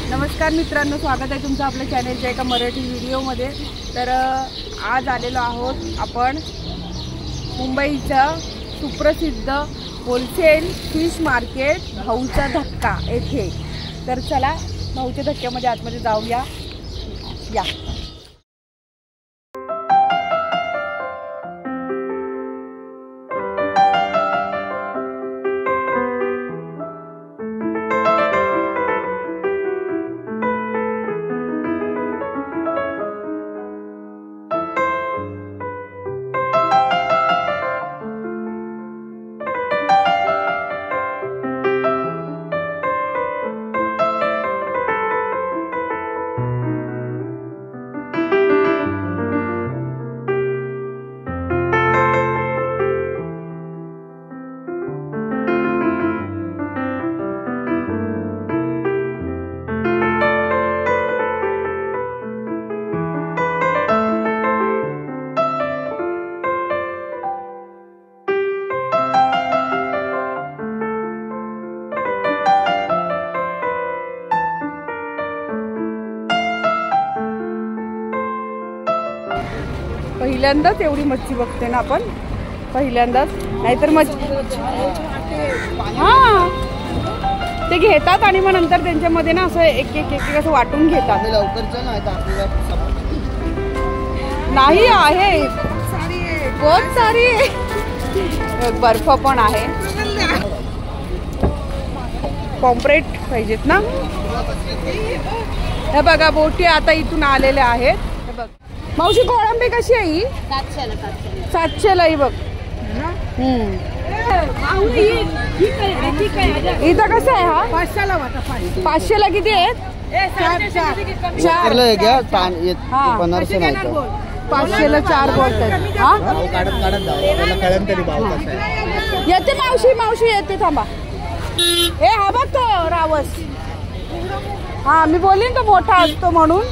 नमस्कार मित्रांनो, स्वागत आहे तुमचं आपल्या चॅनलच्या एका मराठी व्हिडिओमध्ये। तर आज आलेलो आहोत आपण मुंबईचं सुप्रसिद्ध होलसेल फिश मार्केट भाऊचा धक्का येथे। तर चला भाऊच्या धक्क्यामध्ये आतमध्ये जाऊया या। पहिल्यांदाच एवढी मच्छी बघते ना आपण, पहिल्यांदाच। नाहीतर हां, ते घेतात आणि मग नंतर त्यांच्यामध्ये ना असं एक एक एक असं वाटून घेतात। नाही आहे बहुत सारी बर्फ पण आहे। पॉम्प्रेट पाहिजेत ना। हे बघा बोटी आता इथून आलेल्या आहेत। हे बघ मावशी, कोळंबी कशी आहे ही? 700ला ही बघ। इथं कसं आहे हा? 500ला किती आहेत? 4 500ला 4 बोलतात। येते मावशी, मावशी येते, थांबा। हे हा बघ तो रावस। हा मी बोलीन तो मोठा असतो म्हणून,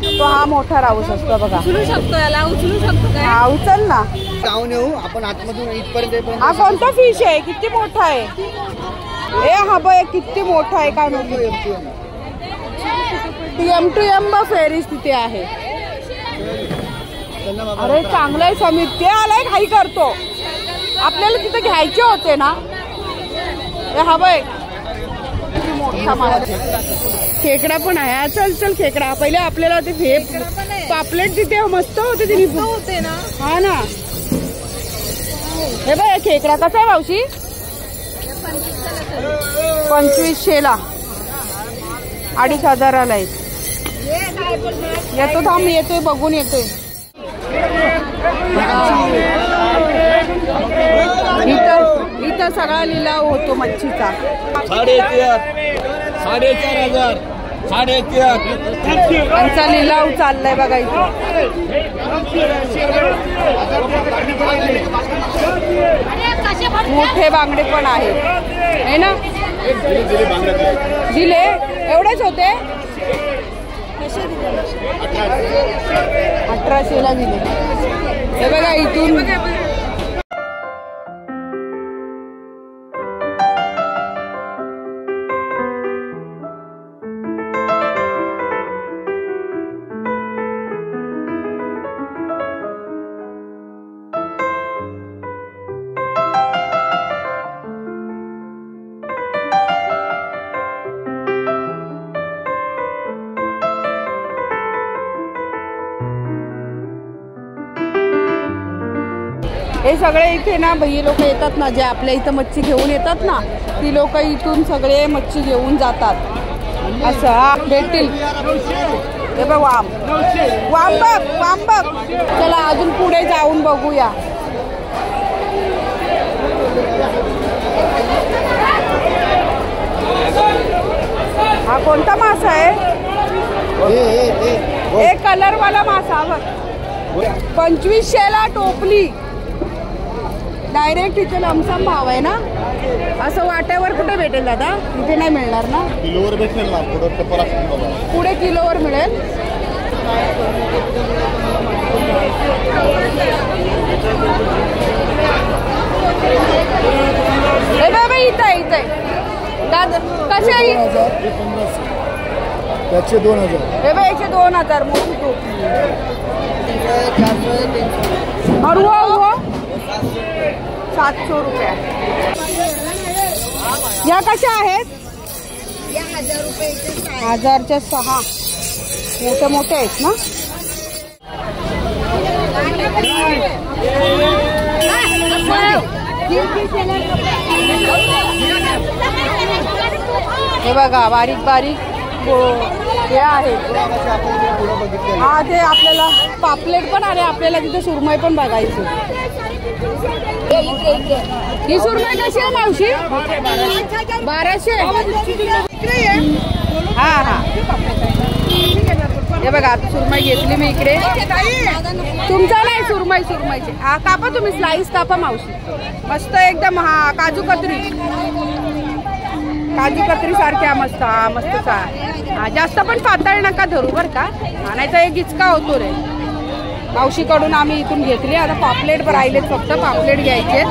तो हा मोठा रावस असतो बघा। उचलू शकतो याला, उचलू शकतो काय? हा उचल ना, जाऊन येऊ आपण आतमधून इथपर्यंत। हा कोणता फिश आहे? किती मोठा आहे? ए हा बघ किती मोठा आहे, काय म्हणतो M to M फेरीज तिथे आहे। अरे चांगलं आहे समीर, ते आलाय घाई करतो। आपल्याला तिथे घ्यायचे होते ना। हा बघ मोठा माल, खेकडा पण आहे। चल चल खेकडा, पहिले आपल्याला ते पापलेट तिथे मस्त होते, तिने होते ना। हा ना, हे बघ खेकडा कसा आहे मावशी? 2500ला, 2500ला येतो। थांब येतोय, बघून येतोय। इथं सगळा लिलाव होतो मच्छीचा। 4,500 4,500 आमचा लिलाव चाललाय बघा इथं। मोठे बांगडे पण आहेत है ना। दिले एवढेच होते, 1800ला दिले। हे बघा इथून हे सगळे इथे ना भैया लोक येतात ना, जे आपल्या इथं मच्छी घेऊन येतात ना, ती लोक इथून सगळे मच्छी घेऊन जातात। असं भेटतील। हे बघ वाम बघ, वाम बघ। चला अजून पुढे जाऊन बघूया। हा कोणता मासा आहे? एक कलरवाला मासा बघ, 2500ला टोपली। डायरेक्ट इथे लमसम भाव आहे ना। असं वाट्यावर कुठे भेटेल दादा? इथे नाही मिळणार ना, किलोवर भेटेल ना। पुढे किलोवर मिळेल। हे बाबा इथं इथे दादा कसे आहे? त्याचे 2000. हे बघ याचे 2000 मोठी टोपी. और वो 700 रुपये. या कशा आहेत? 1000 रुपये. 1000च्या 6 मोठे मोठे आहेत ना. हे बघा बारीक बारीक हे आहेत. हा ते आपल्याला पापलेट पण आले. आपल्याला तिथे सुरमई पण बघायची. ही सुरमई कशी आहे मावशी? 1200. हा हा हे बघा आता सुरमई घेतली मी इकडे. तुमचा नाही सुरमई. सुरमईचे हा कापा तुम्ही. स्लाइस कापा मावशी. मस्त एकदम. हा काजू कतरी. काजू कतरी सारख्या मस्त. हा मस्त. हा जास्त पण पातळ नका धरू बर का. नाही तर एक गिचका होतो रे. मावशीकडून आम्ही इथून घेतली. आता पॉपलेट राहिलेत फक्त. पॉपलेट घ्यायचे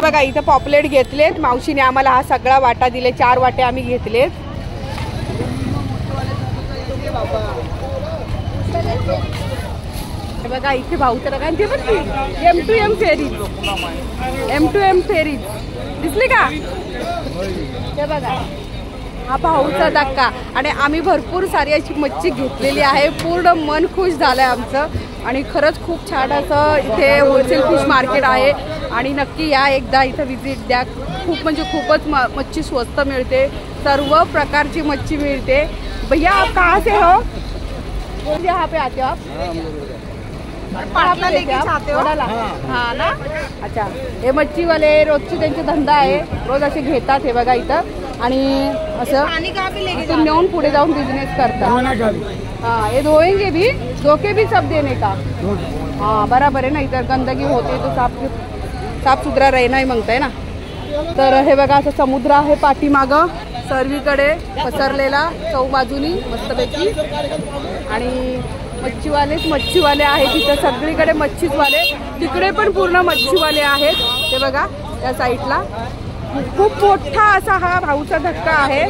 बघा. इथं पॉपलेट घेतलेत. मावशीने आम्हाला हा सगळा वाटा दिले. 4 वाटे आम्ही घेतलेत. बघा इथे भाऊ तर बघा. ते पण M2M फेरीज. M2M फेरीज दिसली का? ते बघा हा भाऊचा धक्का. आणि आम्ही भरपूर सारी अशी मच्छी घेतलेली आहे. पूर्ण मन खुश झालंय आमचं. आणि खरंच खूप छान असं इथे होलसेल फिश मार्केट आहे. आणि नक्की या एकदा इथं विजिट द्या. खूप म्हणजे खूपच मच्छी स्वस्त मिळते. सर्व प्रकारची मच्छी मिळते. भैया आप कहाँ से हो? यहाँ पे आते हो आप? लेके आते हो? हाँ ना. अच्छा हे मच्छीवाले रोजची त्यांचे धंदा आहे. रोज असे घेतात. हे बघा इथं. आणि असं नेऊन पुढे जाऊन बिझनेस करतात. हाँ ये धोएंगे भी. धोके भी सब देने का. हाँ बराबर आहे ना. इधर गंदगी होते तो साफ सुथरा रहना मागताय ना. तर हे बघा असं समुद्र आहे पाठीमागं सर्वीकडे पसरलेला चौबाजूनी मस्तपैकी. आणि मच्छीवाले आहेत तिथं सगळीकडे. मच्छीवाले तिकडे पण पूर्ण मच्छीवाले आहेत. ते बघा त्या साईडला खूप मोठा असा हा भाऊचा धक्का आहे.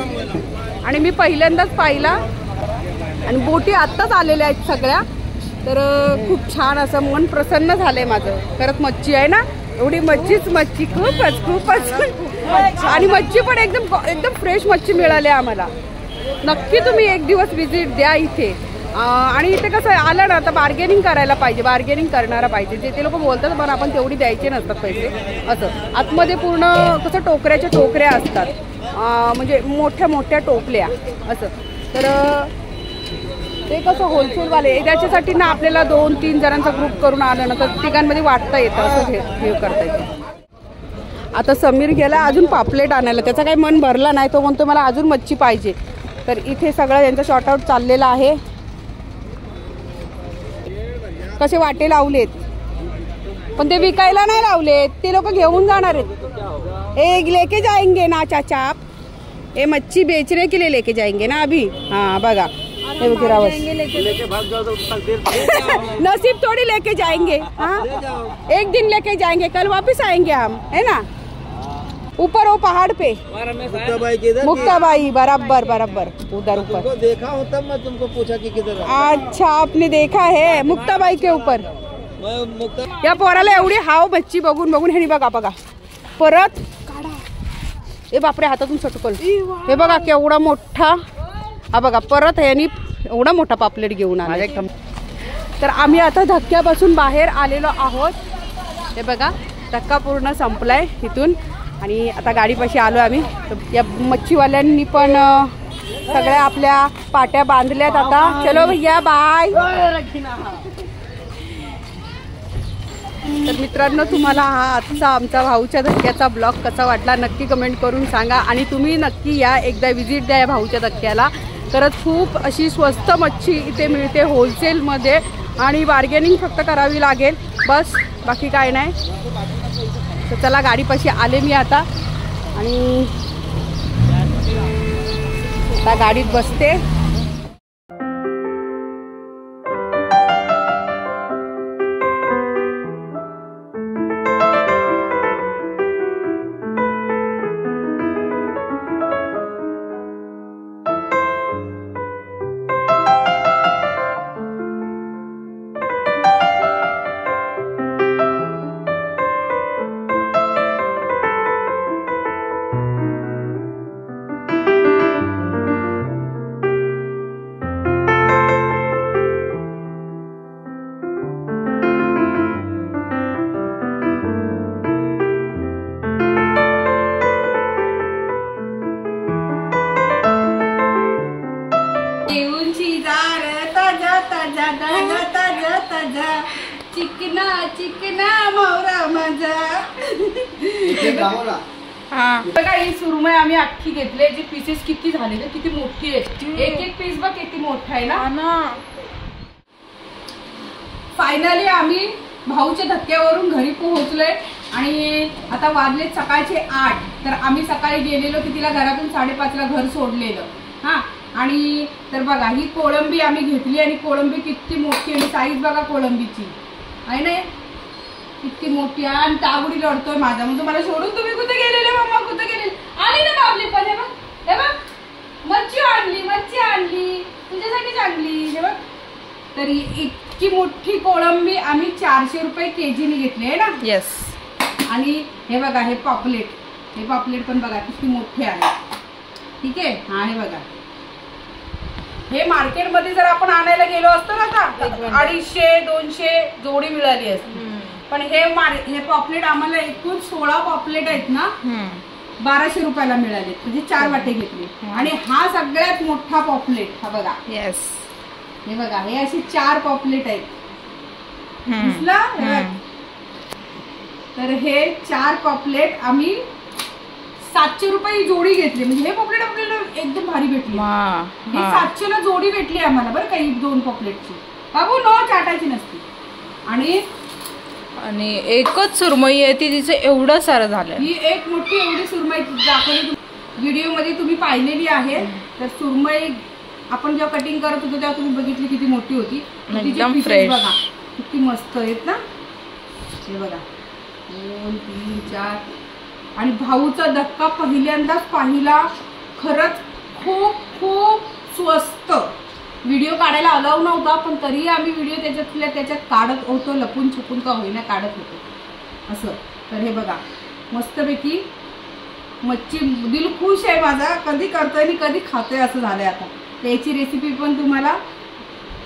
आणि मी पहिल्यांदाच पाहिला. आणि बोटी आत्ताच आलेल्या आहेत सगळ्या. तर खूप छान असं मन प्रसन्न झालंय माझं. खरंच मच्छी आहे ना. एवढी मच्छी खूपच. आणि मच्छी पण एकदम फ्रेश मच्छी मिळाली आम्हाला. नक्की तुम्ही एक दिवस विजिट द्या इथे. आणि इथे कसं आलं ना तर बार्गेनिंग करायला पाहिजे. बार्गेनिंग करणारा पाहिजे. जे ते लोक बोलतात पण आपण तेवढी द्यायचे नसतात पैसे. असं आतमध्ये पूर्ण कसं टोकऱ्याच्या टोकऱ्या असतात. म्हणजे मोठ्या मोठ्या टोपल्या असं. तर ते कसं होलसेलवाले त्याच्यासाठी ना आपल्याला 2-3 जणांचा ग्रुप करून आलं ना तर तिघांमध्ये वाटता येतं. असं हे करता येतं. आता समीर गेला अजून पापलेट आणायला. त्याचा काही मन भरला नाही. तो म्हणतो मला अजून मच्छी पाहिजे. तर इथे सगळं यांचं शॉर्टआउट चाललेलं आहे. कसे वाटे लावलेत पण ते विकायला नाही लावलेत. ते लोक घेऊन जाणार आहेत. एक लेके जाएंगे ना चाचा आप. ये मच्छी बेचने के लिए लेके जाएंगे ना अभी. हाँ बघा नसीब थोड़ी लेके जाएंगे. हाँ एक दिन लेके जाएंगे. कल वापस आएंगे हम है ना. ऊपर वो पहाड़ पे मुक्ताबाई. बराबर उधर ऊपर देखा हो तब मैं तुमको पूछा कि किधर. अच्छा आपने देखा है मुक्ताबाई के ऊपर. या पोराला एवढी हाव मच्छी बघून ह्यानी बघा परत काढा. ए बापरे हातातून सटकल. हे बघा केवढा मोठा. हा बघा परत ह्यानी एवढा मोठा पापलेट घेऊन आला. तर आम्ही आता धक्क्यापासून बाहेर आलेलो आहोत. हे बघा धक्का पूर्ण संपलाय इथून. आणि आता गाडीपाशी आलो आम्ही. या मच्छीवाल्यांनी पण सगळ्या आपल्या पाट्या बांधल्यात. आता चलो भैया बाय. तर मित्रांनो तुम्हाला हा आजचा आमचा भाऊच्या धक्क्याचा ब्लॉग कसा वाटला नक्की कमेंट करून सांगा. आणि तुम्ही नक्की या एकदा विजिट द्या या भाऊच्या धक्क्याला. खरंच खूप अशी स्वस्त मच्छी इथे मिळते होलसेलमध्ये. आणि बार्गेनिंग फक्त करावी लागेल बस. बाकी काय नाही. तर चला गाडीपाशी आले मी आता. आणि आता गाडीत बसते. माझा, चिकना चिकना मोरा माझा. बघा ही सुरमई आम्ही अख्खी घेतली. जी पीसेस किती झाले तर किती मोठी आहे. एक एक पीस बघ किती मोठा आहे ना. फायनली आम्ही भाऊच्या धक्क्यावरून घरी पोहोचलोय आणि आता वाजले सकाळचे 8. तर आम्ही सकाळी गेलेलो की तिला घरातून 5:30ला घर सोडलेलं. हा आणि तर बघा ही कोळंबी आम्ही घेतली आणि कोळंबी किती मोठी आणि साईज बघा कोळंबीची आहे ना, किती मोठी. आणि ताबुडी लढतोय माझा, म्हणजे मला सोडून तुम्ही कुठे गेलेले मम्मा, कुठे गेलेले. आली ना बाबली पण हे बघ मच्छी आणली तुझ्यासाठी चांगली हे बघ. तर इतकी मोठी कोळंबी आम्ही 400 रुपये केजीने घेतली आहे ना. येस. आणि हे बघा हे पॉपलेट पण बघा किती मोठे आहे. ठीक आहे. हा हे बघा हे मार्केटमध्ये जर आपण आणायला गेलो असतो ना आता 250-200 जोडी मिळाली असती. पण हे पॉपलेट आम्हाला एकूण 16 पॉपलेट आहेत ना 1200 रुपयाला मिळाले. म्हणजे 4 वाटे घेतले. आणि हा सगळ्यात मोठा पॉपलेट हा बघा. येस. हे बघा हे असे 4 पॉपलेट आहेत. दिसला. तर हे 4 पॉपलेट आम्ही 700 रुपये जोडी घेतली. म्हणजे हे पॉपलेट आपल्याला एकदम भारी भेटली. हे 700ला जोडी भेटली आम्हाला बरं का. 2 पॉपलेटची बाबू नो चाटायची नसती. आणि एकच सुरमई आहे ती, तिचं एवढं सारं झालं. ही एक मोठी एवढी सुरमई दाखवली व्हिडिओ मध्ये तुम्ही पाहिलेली आहे. तर सुरमई आपण जेव्हा कटिंग करत होतो तेव्हा तुम्ही बघितली किती मोठी होती. एकदम फ्रेश बघा किती मस्त आहेत ना. हे बघा 2, 3, 4. आणि भाऊचा धक्का पहिल्यांदाच पाहिला. खरंच खूप खूप स्वस्त. व्हिडिओ काढायला अलाव नव्हता पण तरीही आम्ही व्हिडिओ त्याच्यात काढत होतो. लपून छपून का होईना काढत होतो असं. तर हे बघा मस्तपैकी मच्छी. दिल खुश आहे माझा. कधी करतोय आणि कधी खातोय असं झालंय आता. त्याची रेसिपी पण तुम्हाला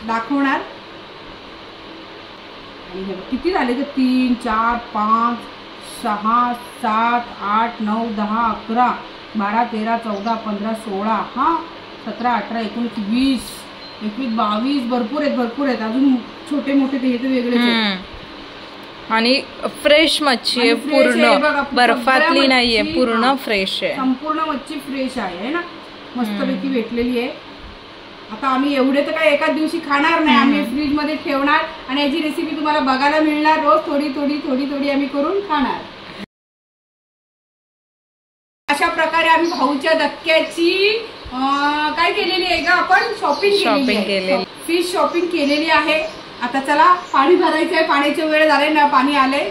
दाखवणार. आणि हे किती झाले तर 3, 4, 5, 6, 7, 8, 9, 10, 11, 12, 13, 14, 15, 16, 17, 18, 19, 20, 21, 22. भरपूर आहेत. अजून छोटे मोठे ते वेगळे आहेत. आणि फ्रेश मच्छी आहे पूर्ण, बर्फातली नाहीये, पूर्ण फ्रेश आहे. संपूर्ण मच्छी फ्रेश आहे ना. मस्तपैकी भेटलेली आहे. आता आम्ही एवढे तर काय एकाच दिवशी खाणार नाही. आम्ही फ्रीज मध्ये ठेवणार आणि याची रेसिपी तुम्हाला बघायला मिळणार. रोज थोडी आम्ही करून खाणार. अशा प्रकारे आम्ही भाऊच्या धक्क्याची काय केलेली आहे का आपण शॉपिंग केलेली. फिश शॉपिंग केलेली आहे. आता चला पाणी भरायचं आहे. पाण्याची वेळ झाले ना, पाणी आलंय.